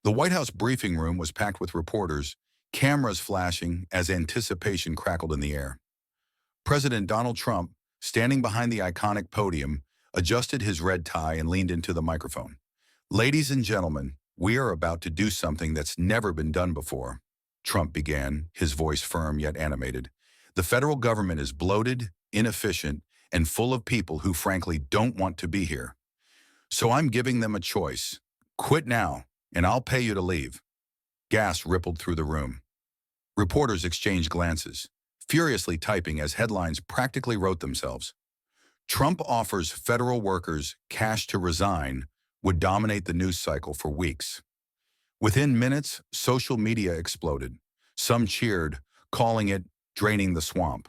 The White House briefing room was packed with reporters, cameras flashing as anticipation crackled in the air. President Donald Trump, standing behind the iconic podium, adjusted his red tie and leaned into the microphone. "Ladies and gentlemen, we are about to do something that's never been done before," Trump began, his voice firm yet animated. "The federal government is bloated, inefficient, and full of people who frankly don't want to be here. So I'm giving them a choice. Quit now, and I'll pay you to leave." Gas rippled through the room. Reporters exchanged glances, furiously typing as headlines practically wrote themselves. "Trump offers federal workers cash to resign" would dominate the news cycle for weeks. Within minutes, social media exploded. Some cheered, calling it draining the swamp.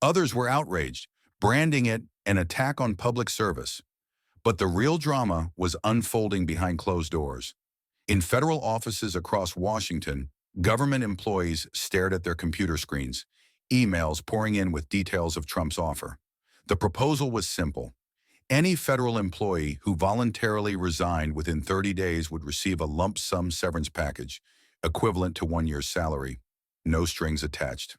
Others were outraged, branding it an attack on public service. But the real drama was unfolding behind closed doors. In federal offices across Washington, government employees stared at their computer screens, emails pouring in with details of Trump's offer. The proposal was simple. Any federal employee who voluntarily resigned within 30 days would receive a lump sum severance package, equivalent to 1 year's salary, no strings attached.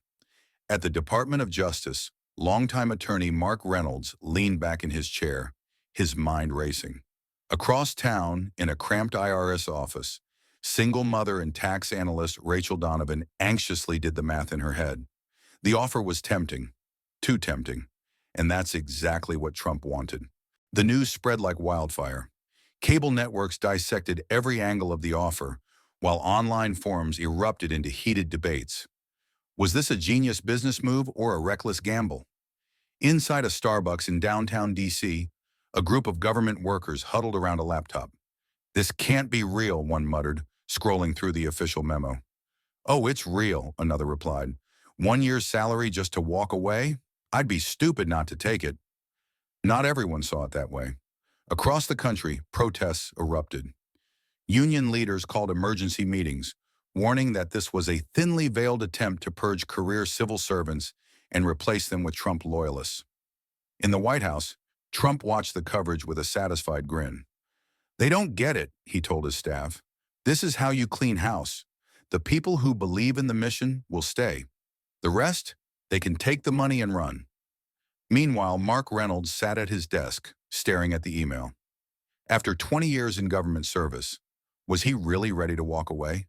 At the Department of Justice, longtime attorney Mark Reynolds leaned back in his chair, his mind racing. Across town, in a cramped IRS office, single mother and tax analyst Rachel Donovan anxiously did the math in her head. The offer was tempting, too tempting, and that's exactly what Trump wanted. The news spread like wildfire. Cable networks dissected every angle of the offer, while online forums erupted into heated debates. Was this a genius business move or a reckless gamble? Inside a Starbucks in downtown D.C., a group of government workers huddled around a laptop. "This can't be real," one muttered, scrolling through the official memo. "Oh, it's real," another replied. "1 year's salary just to walk away? I'd be stupid not to take it." Not everyone saw it that way. Across the country, protests erupted. Union leaders called emergency meetings, warning that this was a thinly veiled attempt to purge career civil servants and replace them with Trump loyalists. In the White House, Trump watched the coverage with a satisfied grin. "They don't get it," he told his staff. "This is how you clean house. The people who believe in the mission will stay. The rest, they can take the money and run." Meanwhile, Mark Reynolds sat at his desk, staring at the email. After 20 years in government service, was he really ready to walk away?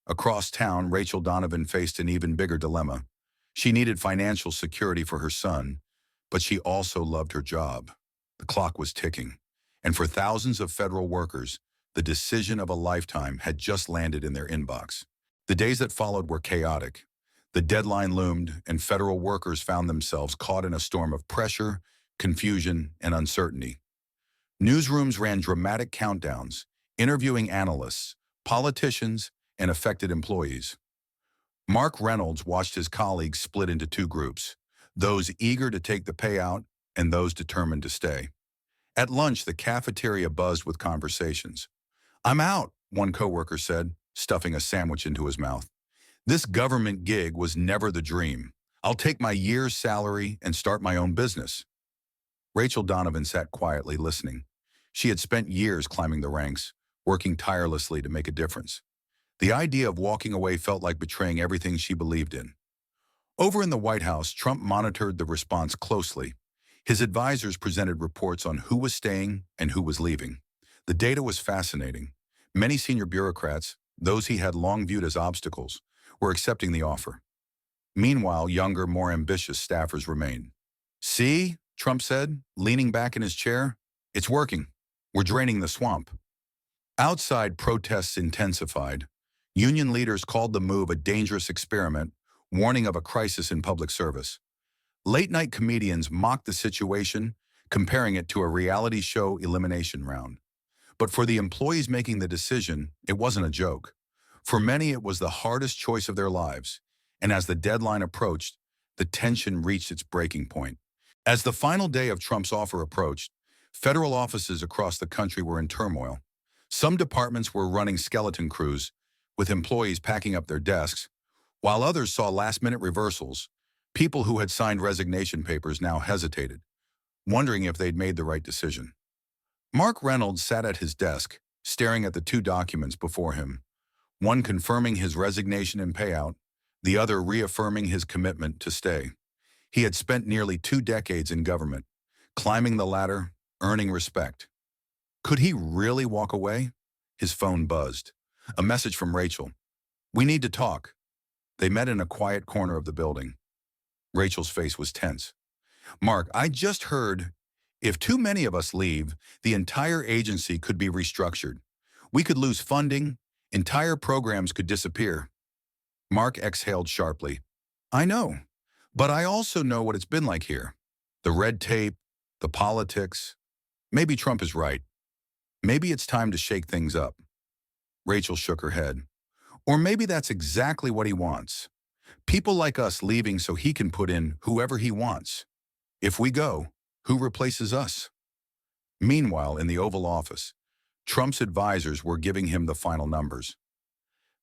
Across town, Rachel Donovan faced an even bigger dilemma. She needed financial security for her son, but she also loved her job. The clock was ticking, and for thousands of federal workers, the decision of a lifetime had just landed in their inbox. The days that followed were chaotic. The deadline loomed, and federal workers found themselves caught in a storm of pressure, confusion, and uncertainty. Newsrooms ran dramatic countdowns, interviewing analysts, politicians, and affected employees. Mark Reynolds watched his colleagues split into two groups, those eager to take the payout and those determined to stay. At lunch, the cafeteria buzzed with conversations. "I'm out," one coworker said, stuffing a sandwich into his mouth. "This government gig was never the dream. I'll take my year's salary and start my own business." Rachel Donovan sat quietly listening. She had spent years climbing the ranks, working tirelessly to make a difference. The idea of walking away felt like betraying everything she believed in. Over in the White House, Trump monitored the response closely. His advisors presented reports on who was staying and who was leaving. The data was fascinating. Many senior bureaucrats, those he had long viewed as obstacles, were accepting the offer. Meanwhile, younger, more ambitious staffers remained. "See," Trump said, leaning back in his chair, "it's working. We're draining the swamp." Outside, protests intensified. Union leaders called the move a dangerous experiment, warning of a crisis in public service. Late-night comedians mocked the situation, comparing it to a reality show elimination round. But for the employees making the decision, it wasn't a joke. For many, it was the hardest choice of their lives, and as the deadline approached, the tension reached its breaking point. As the final day of Trump's offer approached, federal offices across the country were in turmoil. Some departments were running skeleton crews, with employees packing up their desks, while others saw last-minute reversals. People who had signed resignation papers now hesitated, wondering if they'd made the right decision. Mark Reynolds sat at his desk, staring at the two documents before him, one confirming his resignation and payout, the other reaffirming his commitment to stay. He had spent nearly 2 decades in government, climbing the ladder, earning respect. Could he really walk away? His phone buzzed. A message from Rachel. "We need to talk." They met in a quiet corner of the building. Rachel's face was tense. "Mark, I just heard if too many of us leave, the entire agency could be restructured. We could lose funding, entire programs could disappear." Mark exhaled sharply. "I know, but I also know what it's been like here. The red tape, the politics. Maybe Trump is right. Maybe it's time to shake things up." Rachel shook her head. "Or maybe that's exactly what he wants. People like us leaving so he can put in whoever he wants. If we go, who replaces us?" Meanwhile, in the Oval Office, Trump's advisors were giving him the final numbers.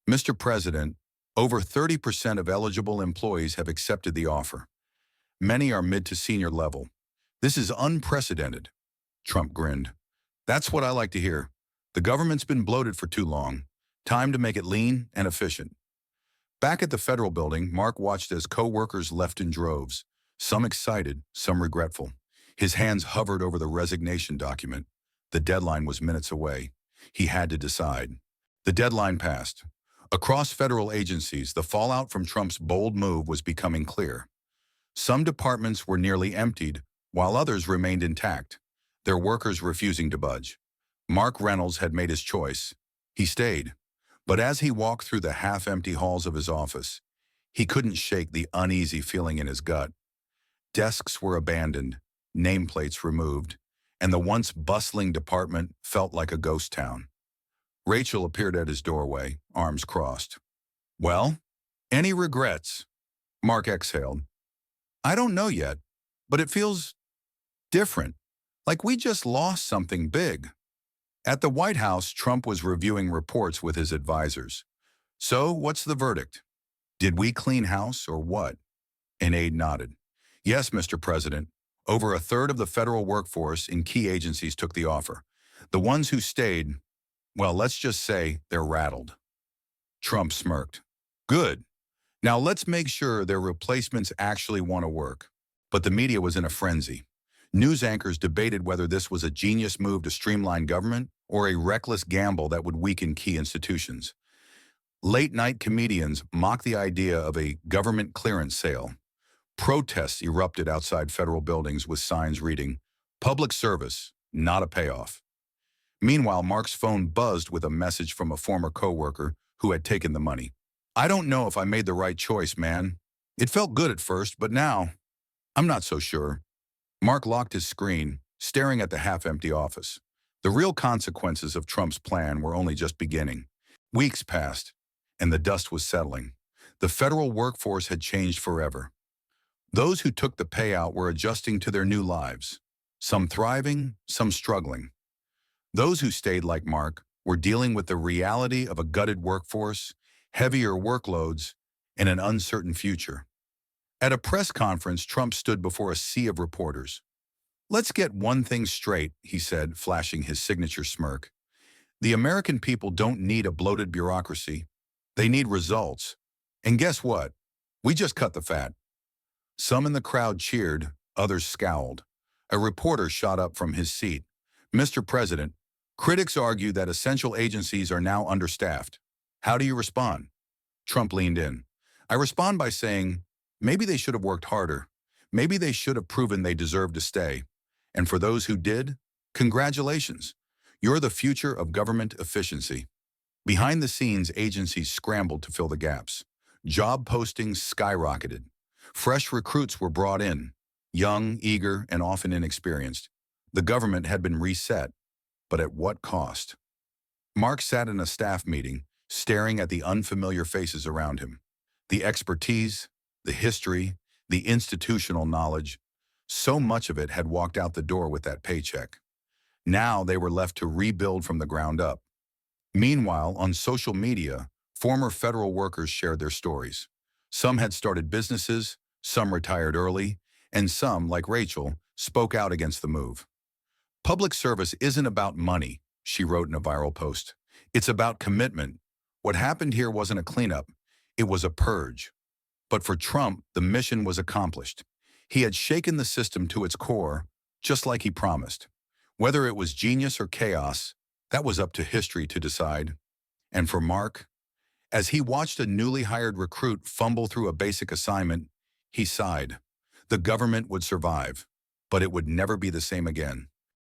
"Mr. President, over 30% of eligible employees have accepted the offer. Many are mid to senior level. This is unprecedented." Trump grinned. "That's what I like to hear. The government's been bloated for too long. Time to make it lean and efficient." Back at the federal building, Mark watched as co-workers left in droves, some excited, some regretful. His hands hovered over the resignation document. The deadline was minutes away. He had to decide. The deadline passed. Across federal agencies, the fallout from Trump's bold move was becoming clear. Some departments were nearly emptied, while others remained intact, their workers refusing to budge. Mark Reynolds had made his choice. He stayed. But as he walked through the half-empty halls of his office, he couldn't shake the uneasy feeling in his gut. Desks were abandoned, nameplates removed, and the once bustling department felt like a ghost town. Rachel appeared at his doorway, arms crossed. "Well, any regrets?" Mark exhaled. "I don't know yet, but it feels different, like we just lost something big." At the White House, Trump was reviewing reports with his advisors. "So, what's the verdict? Did we clean house or what?" An aide nodded. "Yes, Mr. President. Over a third of the federal workforce in key agencies took the offer. The ones who stayed, well, let's just say they're rattled." Trump smirked. "Good. Now let's make sure their replacements actually want to work." But the media was in a frenzy. News anchors debated whether this was a genius move to streamline government or a reckless gamble that would weaken key institutions. Late-night comedians mocked the idea of a government clearance sale. Protests erupted outside federal buildings with signs reading, "Public service, not a payoff." Meanwhile, Mark's phone buzzed with a message from a former coworker who had taken the money. "I don't know if I made the right choice, man. It felt good at first, but now, I'm not so sure." Mark locked his screen, staring at the half-empty office. The real consequences of Trump's plan were only just beginning. Weeks passed, and the dust was settling. The federal workforce had changed forever. Those who took the payout were adjusting to their new lives, some thriving, some struggling. Those who stayed, like Mark, were dealing with the reality of a gutted workforce, heavier workloads, and an uncertain future. At a press conference, Trump stood before a sea of reporters. "Let's get one thing straight," he said, flashing his signature smirk. "The American people don't need a bloated bureaucracy. They need results. And guess what? We just cut the fat." Some in the crowd cheered, others scowled. A reporter shot up from his seat. "Mr. President, critics argue that essential agencies are now understaffed. How do you respond?" Trump leaned in. "I respond by saying, maybe they should have worked harder. Maybe they should have proven they deserved to stay. And for those who did, congratulations. You're the future of government efficiency." Behind the scenes, agencies scrambled to fill the gaps. Job postings skyrocketed. Fresh recruits were brought in, young, eager, and often inexperienced. The government had been reset, but at what cost? Mark sat in a staff meeting, staring at the unfamiliar faces around him. The expertise, the history, the institutional knowledge, so much of it had walked out the door with that paycheck. Now they were left to rebuild from the ground up. Meanwhile, on social media, former federal workers shared their stories. Some had started businesses, some retired early, and some, like Rachel, spoke out against the move. Public service isn't about money, she wrote in a viral post. It's about commitment. What happened here wasn't a cleanup. It was a purge. But for Trump, the mission was accomplished. He had shaken the system to its core, just like he promised. Whether it was genius or chaos, that was up to history to decide. And for Mark, as he watched a newly hired recruit fumble through a basic assignment, he sighed. The government would survive, but it would never be the same again.